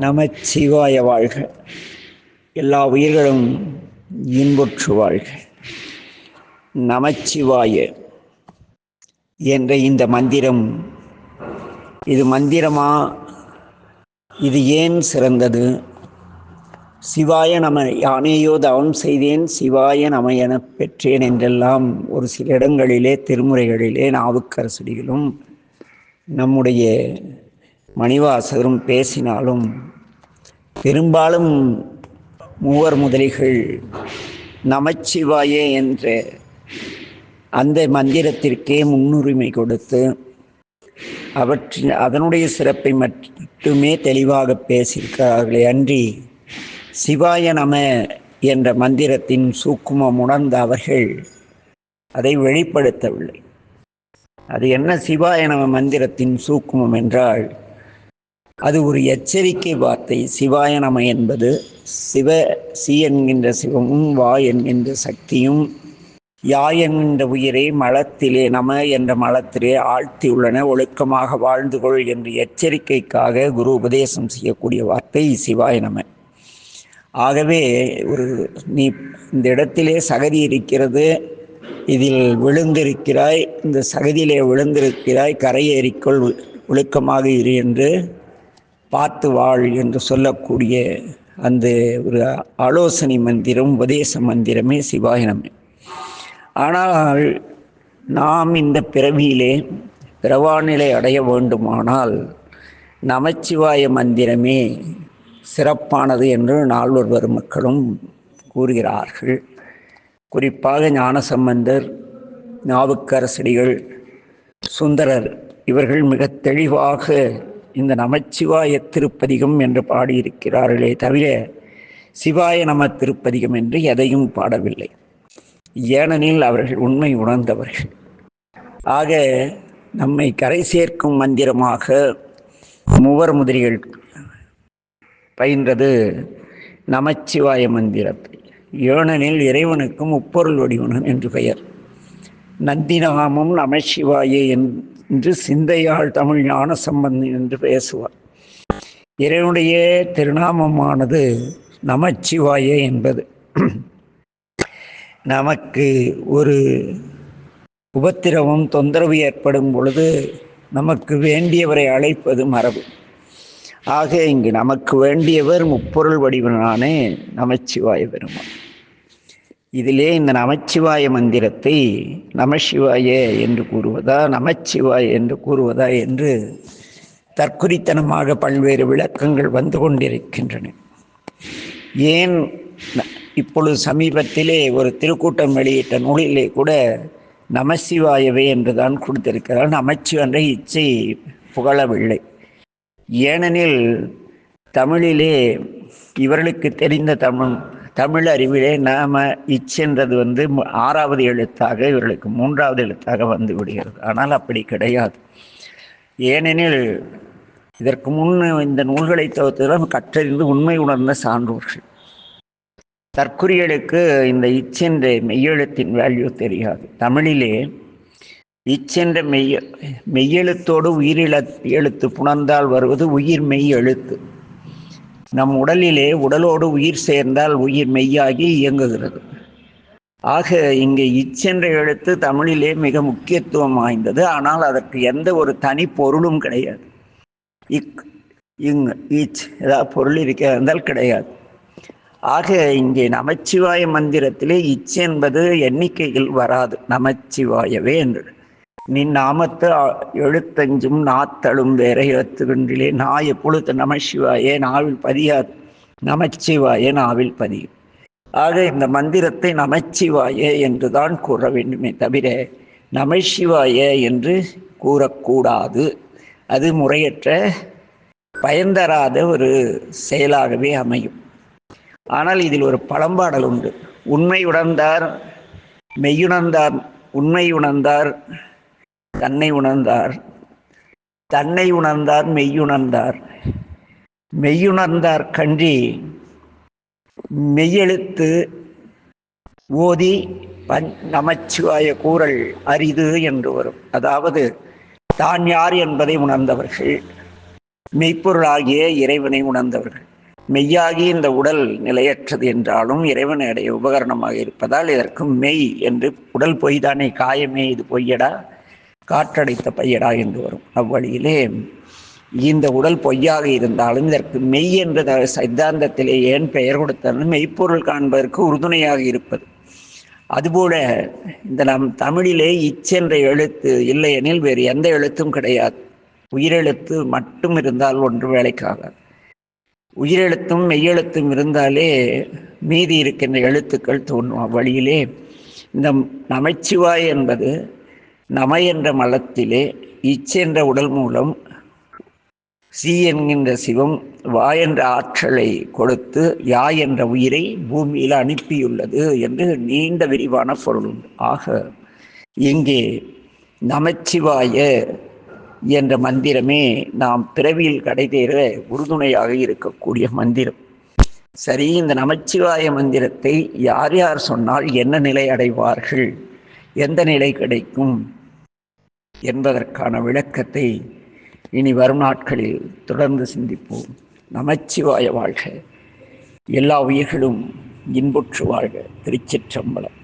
நமச்சிவாய வாழ்க. எல்லா உயிர்களும் இன்புற்று வாழ்க. நமச்சிவாய என்ற இந்த மந்திரம், இது மந்திரமா? இது ஏன் சிறந்தது? சிவாய நம யானேயோ தவம் செய்தேன் சிவாய நம எனப் பெற்றேன் என்றெல்லாம் ஒரு சில இடங்களிலே திருமுறைகளிலே நாவுக்கரசடிகளும் நம்முடைய மணிவாசகரும் பேசினாலும், பெரும்பாலும் மூவர் முதலிகள் நமச்சிவாய என்ற அந்த மந்திரத்திற்கே முன்னுரிமை கொடுத்து அதனுடைய சிறப்பை மட்டுமே தெளிவாக பேசியிருக்கிறார்களே அன்றி சிவாய நம என்ற மந்திரத்தின் சூக்குமம் உணர்ந்த அவர்கள் அதை வெளிப்படுத்தவில்லை. அது என்ன சிவாய நம மந்திரத்தின் சூக்குமம் என்றால், அது ஒரு எச்சரிக்கை வார்த்தை. சிவாய நம என்பது சி என்கின்ற சிவமும் வா என்கின்ற சக்தியும் யா என்கின்ற உயிரை மலத்திலே நம என்ற மலத்திலே ஆழ்த்தியுள்ளன. ஒழுக்கமாக வாழ்ந்து கொள் என்று எச்சரிக்கைக்காக குரு உபதேசம் செய்யக்கூடிய வார்த்தை சிவாய நம. ஆகவே நீ இந்த இடத்திலே சகதி இருக்கிறது, இதில் விழுந்திருக்கிறாய், இந்த சகதியிலே விழுந்திருக்கிறாய், கரையேறிக்கொள், ஒழுக்கமாக இரு என்று பார்த்து வாழ் என்று சொல்லக்கூடிய அந்த ஒரு ஆலோசனை மந்திரம், உபதேச மந்திரமே சிவாய நம. ஆனால் நாம் இந்த பிறவியிலே பிறவாநிலை அடைய வேண்டுமானால் நமச்சிவாய மந்திரமே சிறப்பானது என்று நால்வர் பெருமக்களும் கூறுகிறார்கள். குறிப்பாக ஞானசம்பந்தர், நாவுக்கரசடிகள், சுந்தரர் இவர்கள் மிக தெளிவாக இந்த நமச்சிவாய திருப்பதிகம் என்று பாடியிருக்கிறார்களே தவிர சிவாய நம திருப்பதிகம் என்று எதையும் பாடவில்லை. ஏனெனில் அவர்கள் உண்மை உணர்ந்தவர்கள். ஆக நம்மை கரை சேர்க்கும் மந்திரமாக மூவர் முதலிகள் பயின்றது நமச்சிவாய மந்திரத்தை. ஏனெனில் இறைவனுக்கு முப்பொருள் வடிவனன் என்று பெயர். நந்தினாமம் நமசிவாய என்று சிந்தையால் தமிழ் ஞான சம்பந்தன் என்று பேசுவார். இறைவனுடைய திருநாமமானது நமச்சிவாய என்பது. நமக்கு ஒரு உபத்திரவம், தொந்தரவு ஏற்படும் பொழுது நமக்கு வேண்டியவரை அழைப்பது மரபு. ஆக இங்கு நமக்கு வேண்டியவர் முப்பொருள் வடிவனானே நமச்சிவாய பெருமான். இதிலே இந்த நமச்சிவாய மந்திரத்தை நமசிவாய என்று கூறுவதா நமச்சிவாய என்று கூறுவதா என்று தற்குறித்தனமாக பல்வேறு விளக்கங்கள் வந்து கொண்டிருக்கின்றன. ஏன் இப்பொழுது சமீபத்திலே ஒரு திருக்கூட்டம் வெளியிட்ட நூலிலே கூட நமசிவாயவே என்றுதான் கொடுத்திருக்கிறார். நமச்சிவன்ற இச்சை புகழவில்லை. ஏனெனில் தமிழிலே இவர்களுக்கு தெரிந்த தமிழ் அறிவிலே நாம இச்சென்றது 6வது எழுத்தாக, இவர்களுக்கு 3வது எழுத்தாக வந்து விடுகிறது. ஆனால் அப்படி கிடையாது. ஏனெனில் இதற்கு முன் இந்த நூல்களை தவிர்த்து கற்றறிந்து உண்மை உணர்ந்த சான்றோர்கள். தற்குறிகளுக்கு இந்த இச்சென்ற மெய்யெழுத்தின் வேல்யூ தெரியாது. தமிழிலே இச்சென்ற மெய்யெழுத்தோடு எழுத்து புணர்ந்தால் வருவது உயிர் மெய் எழுத்து. நம் உடலிலே உடலோடு உயிர் சேர்ந்தால் உயிர் மெய்யாகி இயங்குகிறது. ஆக இங்கே இச்சென்ற எழுத்து தமிழிலே மிக முக்கியத்துவம் வாய்ந்தது. ஆனால் அதற்கு எந்த ஒரு தனி பொருளும் கிடையாது. ஈச் ஏதாவது பொருள் இருந்தால் கிடையாது. ஆக இங்கே நமச்சிவாய மந்திரத்திலே இச்சு என்பது எண்ணிக்கையில் வராது. நமச்சிவாயவே என்று நின் நாமத்து எழுத்தஞ்சும் நாத்தழும் வேற எழுத்துகின்றிலே நான் எப்பொழுது நமசிவாய நாவில் பதியாது, நமச்சிவாய நாவில் பதியும். ஆக இந்த மந்திரத்தை நமச்சிவாய என்றுதான் கூற வேண்டுமே தவிர நமசிவாய என்று கூறக்கூடாது. அது முறையற்ற பயன்தராத ஒரு செயலாகவே அமையும். ஆனால் இதில் ஒரு பழம்பாடல் உண்டு. உண்மை உணர்ந்தார் மெய்யுணர்ந்தார், உண்மை உணர்ந்தார் தன்னை உணர்ந்தார், தன்னை உணர்ந்தார் மெய்யுணர்ந்தார், மெய்யுணர்ந்தார் கன்றி மெய்யெழுத்து ஓதி நமச்சிவாய கூறல் அரிது என்று வரும். அதாவது தான் யார் என்பதை உணர்ந்தவர்கள், மெய்ப்பொருளாகிய இறைவனை உணர்ந்தவர்கள். மெய்யாகி இந்த உடல் நிலையற்றது என்றாலும் இறைவனை அடைய உபகரணமாக இருப்பதால் இதற்கு மெய் என்று, உடல் பொய் தானே, காயமே இது பொய்யடா காற்றடைத்த பையடா என்று வரும். அவ்வழியிலே இந்த உடல் பொய்யாக இருந்தாலும் இதற்கு மெய் என்ற சித்தாந்தத்திலே ஏன் பெயர் கொடுத்தாலும் மெய்ப்பொருள் காண்பதற்கு உறுதுணையாக இருப்பது. அதுபோல இந்த நம் தமிழிலே இச்சென்ற எழுத்து இல்லையெனில் வேறு எந்த எழுத்தும் கிடையாது. உயிரெழுத்து மட்டும் இருந்தால் ஒன்று வேலைக்காகாது. உயிரெழுத்தும் மெய்யெழுத்தும் இருந்தாலே மீதி இருக்கின்ற எழுத்துக்கள் தோன்றும். அவ்வழியிலே இந்த நமச்சிவாய் என்பது நம என்ற மலத்திலே இச்சென்ற உடல் மூலம் சி என்கின்ற சிவம் வா என்ற ஆற்றலை கொடுத்து யா என்ற உயிரை பூமியில் அனுப்பியுள்ளது என்று நீண்ட விரிவான பொருள் உண்டு. ஆக இங்கே நமச்சிவாய என்ற மந்திரமே நாம் பிறவியில் கடைதேற உறுதுணையாக இருக்கக்கூடிய மந்திரம். சரி, இந்த நமச்சிவாய மந்திரத்தை யார் யார் சொன்னால் என்ன நிலை அடைவார்கள், எந்த நிலை கிடைக்கும் என்பதற்கான விளக்கத்தை இனி வரும் நாட்களில் தொடர்ந்து சிந்திப்போம். நமச்சிவாய வாழ்க. எல்லா உயிர்களும் இன்புற்று வாழ்க. திருச்சிற்றம்பலம்.